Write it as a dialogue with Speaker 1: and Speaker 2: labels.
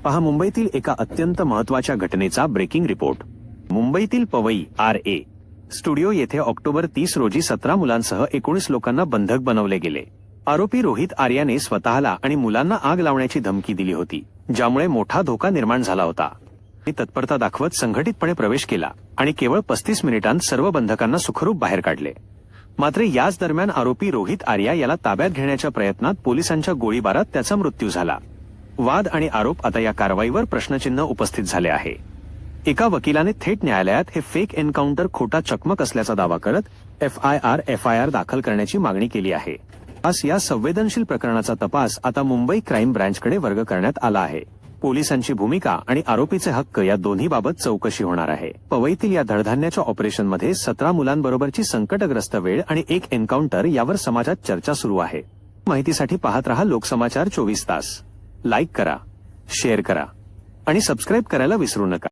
Speaker 1: पहा मुंबईतील एका अत्यंत महत्त्वाच्या घटनेचा ब्रेकिंग रिपोर्ट। मुंबईतील पवई RA स्टुडिओ येथे ऑक्टोबर 30 रोजी 17 मुलांसह 19 लोकांना बंधक बनवले गेले। आरोपी रोहित आर्याने स्वतःला आणि मुलांना आग लावण्याची धमकी दिली होती, ज्यामुळे मोठा धोका निर्माण झाला होता। तत्परता दाखवत संघटितपणे प्रवेश केला आणि केवळ 35 मिनिटांत सर्व बंधकांना सुखरूप बाहेर काढले। मात्र याच दरम्यान आरोपी रोहित आर्या याला ताब्यात घेण्याच्या प्रयत्नात पोलिसांच्या गोळीबारात त्याचा मृत्यू झाला। वाद आणि आरोप आता या कारवाईवर प्रश्नचिन्ह उपस्थित झाले आहे। एका वकिलाने थेट न्यायालयात हे फेक एन्काउंटर खोटा चकमक असल्याचा दावा करत FIR दाखल करण्याची मागणी केली आहे। या संवेदनशील प्रकरणाचा तपास आता मुंबई क्राईम ब्रँचकडे वर्ग करण्यात आला आहे। पोलिसांची भूमिका आणि आरोपीचे हक्क या दोन्ही बाबत चौकशी होणार आहे। पवईतील या धडधान्याच्या ऑपरेशनमध्ये 17 मुलांबरोबरची संकटग्रस्त वेळ आणि एक एन्काउंटर यावर समाजात चर्चा सुरू आहे। माहितीसाठी पाहत रहा लोकसमाचार 24 तास। लाईक करा, शेअर करा आणि सबस्क्राईब करायला विसरू नका।